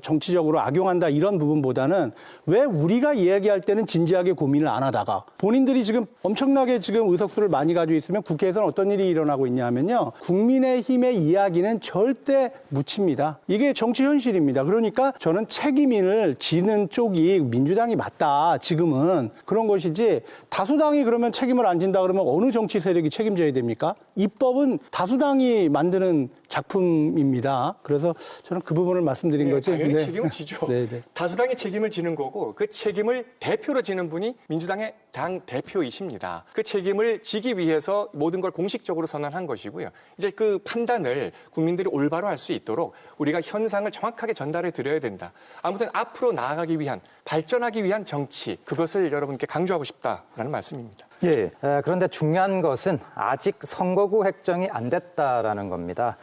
정치적으로 악용한다 이런 부분보다는 왜 우리가 이야기할 때는 진지하게 고민을 안 하다가 본인들이 지금 엄청나게 지금 의석수를 많이 가지고 있으면 국회에서는 어떤 일이 일어나고 있냐면요. 국민의힘의 이야기는 절대 묻힙니다. 이게 정치 현실입니다. 그러니까 저는 책임을 지는 쪽이 민주당이 맞다. 지금은 그런 것이지 다수당이 그러면 책임을 안 진다 그러면 어느 정치 세력이 책임져야 됩니까? 입법은 다수당이 만드는 작품입니다. 그래서 저는 그 부분을 말씀드린 거지. 당연히 책임을 지죠. 네네. 다수당이 책임을 지는 거고 그 책임을 대표로 지는 분이 민주당의 당 대표이십니다. 그 책임을 지기 위해서 모든 걸 공식적으로 선언한 것이고요. 이제 그 판단을 국민들이 올바로 할 수 있도록 우리가 현상을 정확하게 전달해 드려야 된다. 아무튼 앞으로 나아가기 위한 발전하기 위한 정치 그것을 여러분께 강조하고 싶다라는 말씀입니다. 예. 그런데 중요한 것은 아직 선거구 획정이 안 됐다라는 겁니다.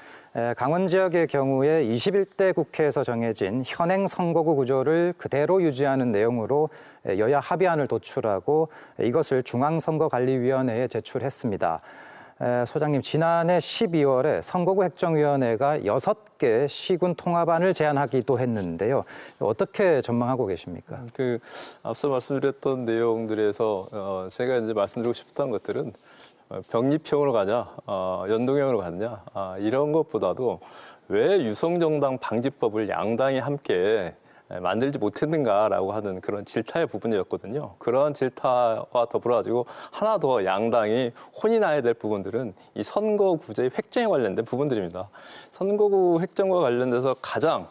강원 지역의 경우에 21대 국회에서 정해진 현행 선거구 구조를 그대로 유지하는 내용으로 여야 합의안을 도출하고 이것을 중앙선거관리위원회에 제출했습니다. 소장님, 지난해 12월에 선거구 획정위원회가 6개 시군 통합안을 제안하기도 했는데요. 어떻게 전망하고 계십니까? 앞서 말씀드렸던 내용들에서 제가 이제 말씀드리고 싶었던 것들은 병리평으로 가냐, 연동형으로 갔냐, 이런 것보다도 왜 유성정당 방지법을 양당이 함께 만들지 못했는가라고 하는 그런 질타의 부분이었거든요. 그런 질타와 더불어가지고 하나 더 양당이 혼이 나야 될 부분들은 이 선거구제의 획정에 관련된 부분들입니다. 선거구 획정과 관련돼서 가장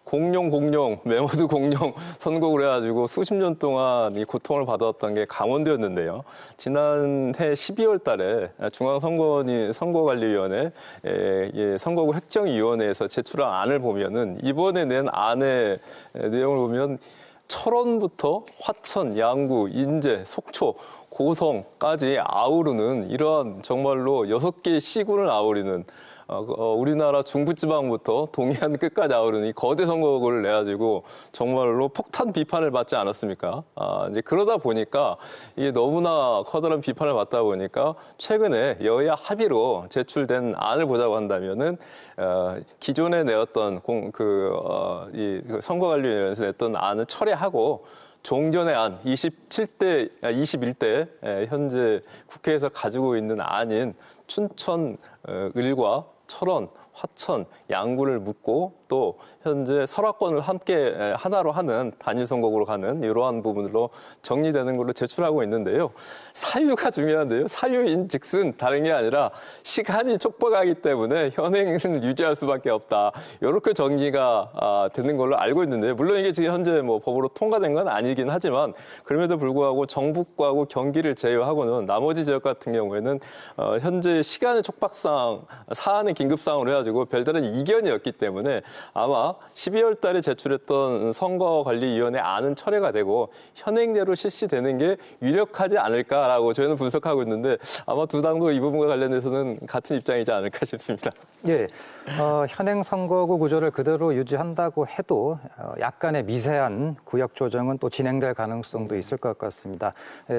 공룡, 메모드 공룡 선거구를 해가지고 수십 년 동안 이 고통을 받아왔던 게 강원도였는데요. 지난해 12월 달에 중앙선거관리위원회 선거구 획정위원회에서 제출한 안을 보면은 이번에 낸 안의 내용을 보면 철원부터 화천, 양구, 인제, 속초, 고성까지 아우르는 이러한 정말로 6개의 시군을 아우르는 우리나라 중부지방부터 동해안 끝까지 아우르는 이 거대 선거구를 내가지고 정말로 폭탄 비판을 받지 않았습니까? 이제 그러다 보니까 이게 너무나 커다란 비판을 받다 보니까 최근에 여야 합의로 제출된 안을 보자고 한다면은 기존에 내었던 선거관리위원회에서 냈던 안을 철회하고 종전의 안 21대 현재 국회에서 가지고 있는 안인 춘천 을과 철원, 화천, 양구를 묶고 또 현재 설악권을 함께 하나로 하는 단일 선거구로 가는 이러한 부분으로 정리되는 걸로 제출하고 있는데요. 사유가 중요한데요. 사유인즉슨 다른 게 아니라 시간이 촉박하기 때문에 현행을 유지할 수밖에 없다. 이렇게 정리가 되는 걸로 알고 있는데요. 물론 이게 지금 현재 뭐 법으로 통과된 건 아니긴 하지만 그럼에도 불구하고 정북하고 경기를 제외하고는 나머지 지역 같은 경우에는 현재 시간의 촉박상 사안의 긴급상으로 해가지고 별다른 이견이 없기 때문에 아마 12월 달에 제출했던 선거관리위원회 안은 철회가 되고 현행대로 실시되는 게 유력하지 않을까라고 저희는 분석하고 있는데 아마 두 당도 이 부분과 관련해서는 같은 입장이지 않을까 싶습니다. 예, 현행 선거구 구조를 그대로 유지한다고 해도 약간의 미세한 구역 조정은 또 진행될 가능성도 있을 것 같습니다.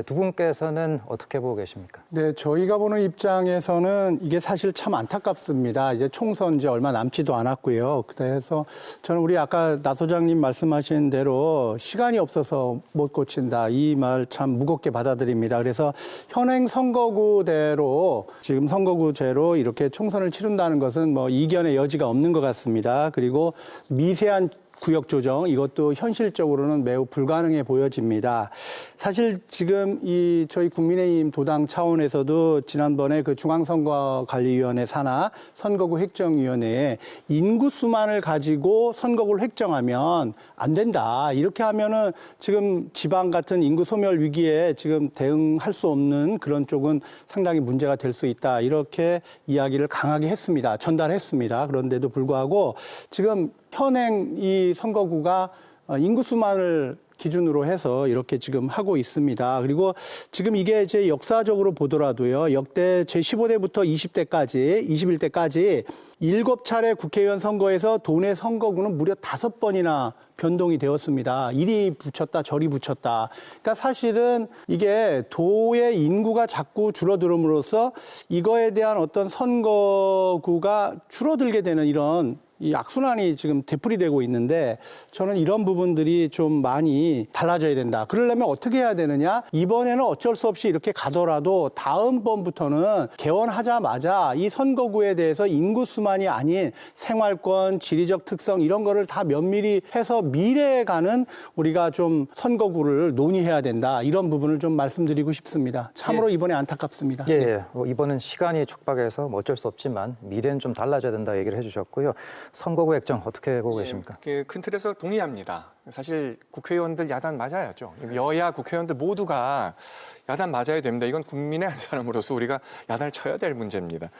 두 분께서는 어떻게 보고 계십니까? 네, 저희가 보는 입장에서는 이게 사실 참 안타깝습니다. 이제 총선 이제 얼마 남지도 않았고요. 그래서 저는 우리 아까 나 소장님 말씀하신 대로 시간이 없어서 못 고친다. 이 말 참 무겁게 받아들입니다. 그래서 현행 선거구대로 지금 선거구제로 이렇게 총선을 치른다는 것은 뭐 이견의 여지가 없는 것 같습니다. 그리고 미세한 구역 조정 이것도 현실적으로는 매우 불가능해 보여집니다. 사실 지금 이 저희 국민의힘 도당 차원에서도 지난번에 그 중앙선거관리위원회 산하 선거구 획정위원회에 인구수만을 가지고 선거구를 획정하면 안 된다. 이렇게 하면은 지금 지방 같은 인구 소멸 위기에 지금 대응할 수 없는 그런 쪽은 상당히 문제가 될 수 있다. 이렇게 이야기를 강하게 했습니다. 전달했습니다. 그런데도 불구하고 지금 현행 이 선거구가 인구수만을 기준으로 해서 이렇게 지금 하고 있습니다. 그리고 지금 이게 이제 역사적으로 보더라도요, 역대 제15대부터 20대까지, 21대까지 7차례 국회의원 선거에서 도내 선거구는 무려 5번이나 변동이 되었습니다. 이리 붙였다, 저리 붙였다. 그러니까 사실은 이게 도의 인구가 자꾸 줄어들음으로써 이거에 대한 어떤 선거구가 줄어들게 되는 이런 이 악순환이 지금 되풀이되고 있는데 저는 이런 부분들이 좀 많이 달라져야 된다. 그러려면 어떻게 해야 되느냐? 이번에는 어쩔 수 없이 이렇게 가더라도 다음번부터는 개원하자마자 이 선거구에 대해서 인구수만이 아닌 생활권, 지리적 특성 이런 거를 다 면밀히 해서 미래에 가는 우리가 좀 선거구를 논의해야 된다. 이런 부분을 좀 말씀드리고 싶습니다. 참으로 이번에 안타깝습니다. 예, 이번은 시간이 촉박해서 뭐 어쩔 수 없지만 미래는 좀 달라져야 된다 얘기를 해주셨고요. 선거구 획정 어떻게 보고 계십니까? 큰 틀에서 동의합니다. 사실 국회의원들 야단 맞아야죠. 여야 국회의원들 모두가 야단 맞아야 됩니다. 이건 국민의 한 사람으로서 우리가 야단을 쳐야 될 문제입니다.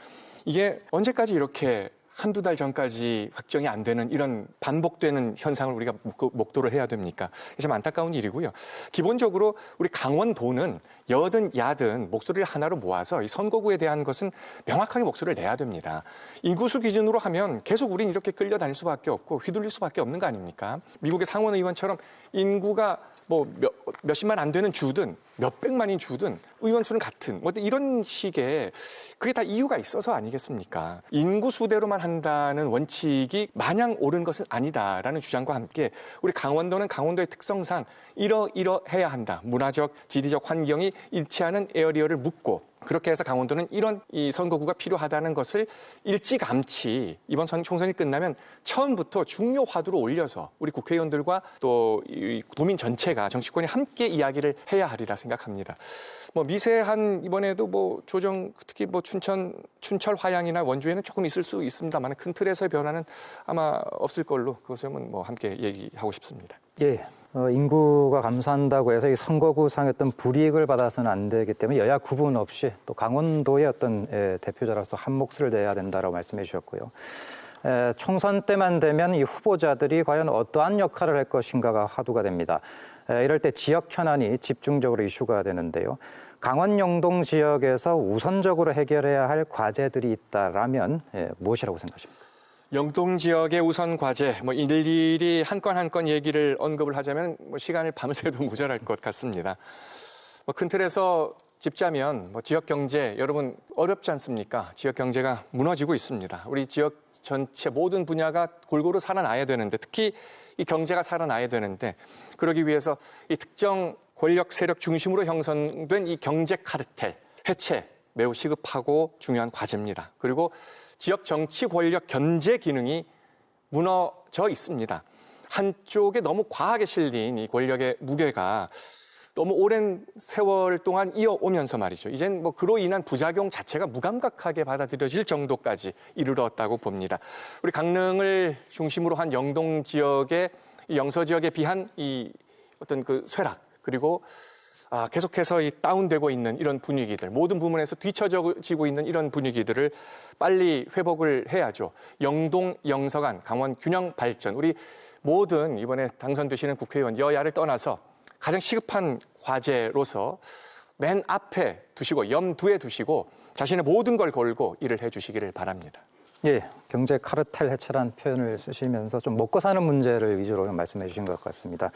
이게 언제까지 이렇게 한두 달 전까지 확정이 안 되는 이런 반복되는 현상을 우리가 목도를 해야 됩니까? 참 안타까운 일이고요. 기본적으로 우리 강원도는 여든 야든 목소리를 하나로 모아서 이 선거구에 대한 것은 명확하게 목소리를 내야 됩니다. 인구수 기준으로 하면 계속 우린 이렇게 끌려다닐 수밖에 없고 휘둘릴 수밖에 없는 거 아닙니까? 미국의 상원 의원처럼 인구가 뭐 몇십만 안 되는 주든 몇백만인 주든 의원 수는 같은 뭐 이런 식의 그게 다 이유가 있어서 아니겠습니까? 인구 수대로만 한다는 원칙이 마냥 옳은 것은 아니다라는 주장과 함께 우리 강원도는 강원도의 특성상 이러해야 한다. 문화적, 지리적 환경이 일치하는 에어리어를 묻고 그렇게 해서 강원도는 이런 이 선거구가 필요하다는 것을 일찌감치 이번 총선이 끝나면 처음부터 중요 화두로 올려서 우리 국회의원들과 또 이 도민 전체가 정치권이 함께 이야기를 해야 하리라 생각합니다. 뭐 미세한 이번에도 뭐 조정 특히 뭐 춘천 화양이나 원주에는 조금 있을 수 있습니다만 큰 틀에서의 변화는 아마 없을 걸로 그것은 뭐 함께 얘기하고 싶습니다. 예. 인구가 감소한다고 해서 이 선거구상의 어떤 불이익을 받아서는 안 되기 때문에 여야 구분 없이 또 강원도의 어떤 대표자로서 한 몫을 내야 된다라고 말씀해 주셨고요. 총선 때만 되면 이 후보자들이 과연 어떠한 역할을 할 것인가가 화두가 됩니다. 이럴 때 지역 현안이 집중적으로 이슈가 되는데요. 강원 영동 지역에서 우선적으로 해결해야 할 과제들이 있다라면 무엇이라고 생각하십니까? 영동 지역의 우선 과제, 뭐 일일이 한 건 한 건 얘기를 언급을 하자면 뭐 시간을 밤새도 모자랄 것 같습니다. 뭐 큰 틀에서 짚자면 뭐 지역 경제 여러분 어렵지 않습니까? 지역 경제가 무너지고 있습니다. 우리 지역 전체 모든 분야가 골고루 살아나야 되는데 특히 이 경제가 살아나야 되는데 그러기 위해서 이 특정 권력 세력 중심으로 형성된 이 경제 카르텔 해체 매우 시급하고 중요한 과제입니다. 그리고 지역 정치 권력 견제 기능이 무너져 있습니다. 한쪽에 너무 과하게 실린 이 권력의 무게가 너무 오랜 세월 동안 이어오면서 말이죠. 이젠 뭐 그로 인한 부작용 자체가 무감각하게 받아들여질 정도까지 이르렀다고 봅니다. 우리 강릉을 중심으로 한 영동 지역의 이 영서 지역에 비한 이 어떤 그 쇠락 그리고 계속해서 이 다운되고 있는 이런 분위기들, 모든 부문에서 뒤처지고 있는 이런 분위기들을 빨리 회복을 해야죠. 영동, 영서간, 강원 균형 발전, 우리 모든 이번에 당선되시는 국회의원 여야를 떠나서 가장 시급한 과제로서 맨 앞에 두시고 염두에 두시고 자신의 모든 걸 걸고 일을 해주시기를 바랍니다. 예, 경제 카르텔 해체라는 표현을 쓰시면서 좀 먹고 사는 문제를 위주로 말씀해 주신 것 같습니다.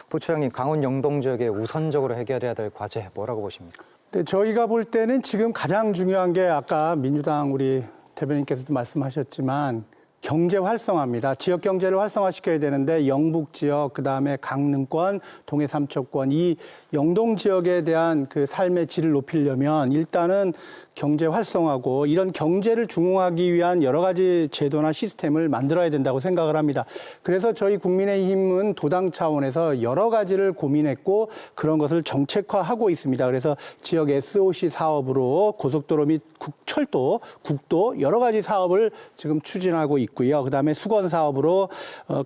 부처장님, 강원 영동 지역에 우선적으로 해결해야 될 과제 뭐라고 보십니까? 네, 저희가 볼 때는 지금 가장 중요한 게 아까 민주당 우리 대변인께서도 말씀하셨지만 경제 활성화입니다. 지역 경제를 활성화시켜야 되는데 영북 지역, 그다음에 강릉권, 동해 삼척권 이 영동 지역에 대한 그 삶의 질을 높이려면 일단은 경제 활성화고 이런 경제를 중흥하기 위한 여러 가지 제도나 시스템을 만들어야 된다고 생각을 합니다. 그래서 저희 국민의힘은 도당 차원에서 여러 가지를 고민했고 그런 것을 정책화하고 있습니다. 그래서 지역 SOC 사업으로 고속도로 및 철도, 국도 여러 가지 사업을 지금 추진하고 있고요. 그다음에 수건 사업으로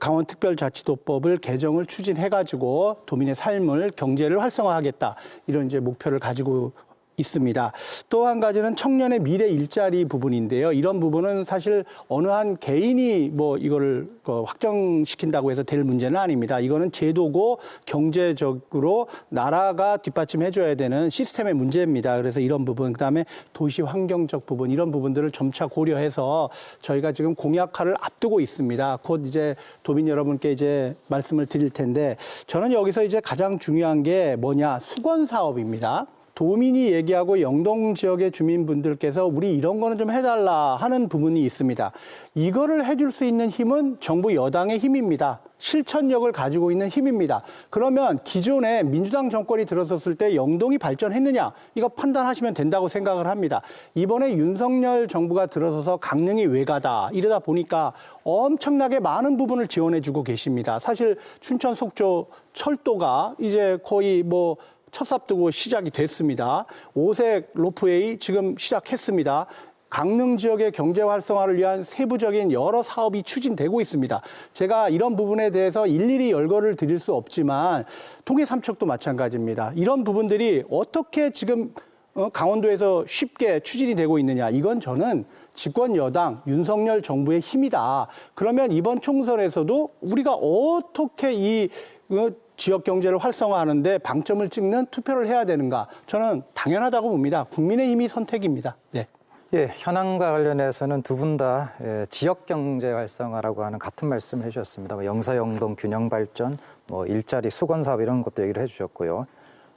강원특별자치도법을 개정을 추진해가지고 도민의 삶을 경제를 활성화하겠다 이런 이제 목표를 가지고 있습니다. 또 한 가지는 청년의 미래 일자리 부분인데요. 이런 부분은 사실 어느 한 개인이 뭐 이거를 확정시킨다고 해서 될 문제는 아닙니다. 이거는 제도고 경제적으로 나라가 뒷받침해줘야 되는 시스템의 문제입니다. 그래서 이런 부분, 그다음에 도시 환경적 부분, 이런 부분들을 점차 고려해서 저희가 지금 공약화를 앞두고 있습니다. 곧 이제 도민 여러분께 이제 말씀을 드릴 텐데 저는 여기서 이제 가장 중요한 게 뭐냐, 수건 사업입니다. 도민이 얘기하고 영동 지역의 주민분들께서 우리 이런 거는 좀 해달라 하는 부분이 있습니다. 이거를 해줄 수 있는 힘은 정부 여당의 힘입니다. 실천력을 가지고 있는 힘입니다. 그러면 기존에 민주당 정권이 들어섰을 때 영동이 발전했느냐 이거 판단하시면 된다고 생각을 합니다. 이번에 윤석열 정부가 들어서서 강릉이 외가다 이러다 보니까 엄청나게 많은 부분을 지원해주고 계십니다. 사실 춘천 속초 철도가 이제 거의 뭐 첫 앞두고 시작이 됐습니다. 오색 로프웨이 지금 시작했습니다. 강릉 지역의 경제 활성화를 위한 세부적인 여러 사업이 추진되고 있습니다. 제가 이런 부분에 대해서 일일이 열거를 드릴 수 없지만 동해 삼척도 마찬가지입니다. 이런 부분들이 어떻게 지금 강원도에서 쉽게 추진이 되고 있느냐. 이건 저는 집권 여당 윤석열 정부의 힘이다. 그러면 이번 총선에서도 우리가 어떻게 이 지역 경제를 활성화하는데 방점을 찍는 투표를 해야 되는가? 저는 당연하다고 봅니다. 국민의힘이 선택입니다. 네. 예, 현안과 관련해서는 두 분 다 지역 경제 활성화라고 하는 같은 말씀을 해주셨습니다. 영서 영동 균형 발전, 일자리 수건 사업 이런 것도 얘기를 해주셨고요.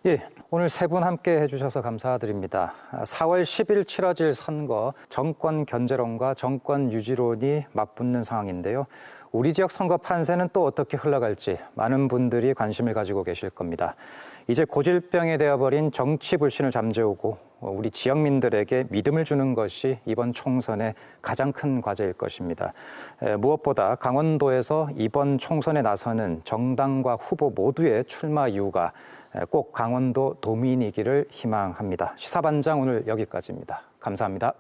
예, 오늘 세 분 함께 해주셔서 감사드립니다. 4월 10일 치러질 선거 정권 견제론과 정권 유지론이 맞붙는 상황인데요. 우리 지역 선거 판세는 또 어떻게 흘러갈지 많은 분들이 관심을 가지고 계실 겁니다. 이제 고질병이 되어버린 정치 불신을 잠재우고 우리 지역민들에게 믿음을 주는 것이 이번 총선의 가장 큰 과제일 것입니다. 무엇보다 강원도에서 이번 총선에 나서는 정당과 후보 모두의 출마 이유가 꼭 강원도 도민이기를 희망합니다. 시사반장 오늘 여기까지입니다. 감사합니다.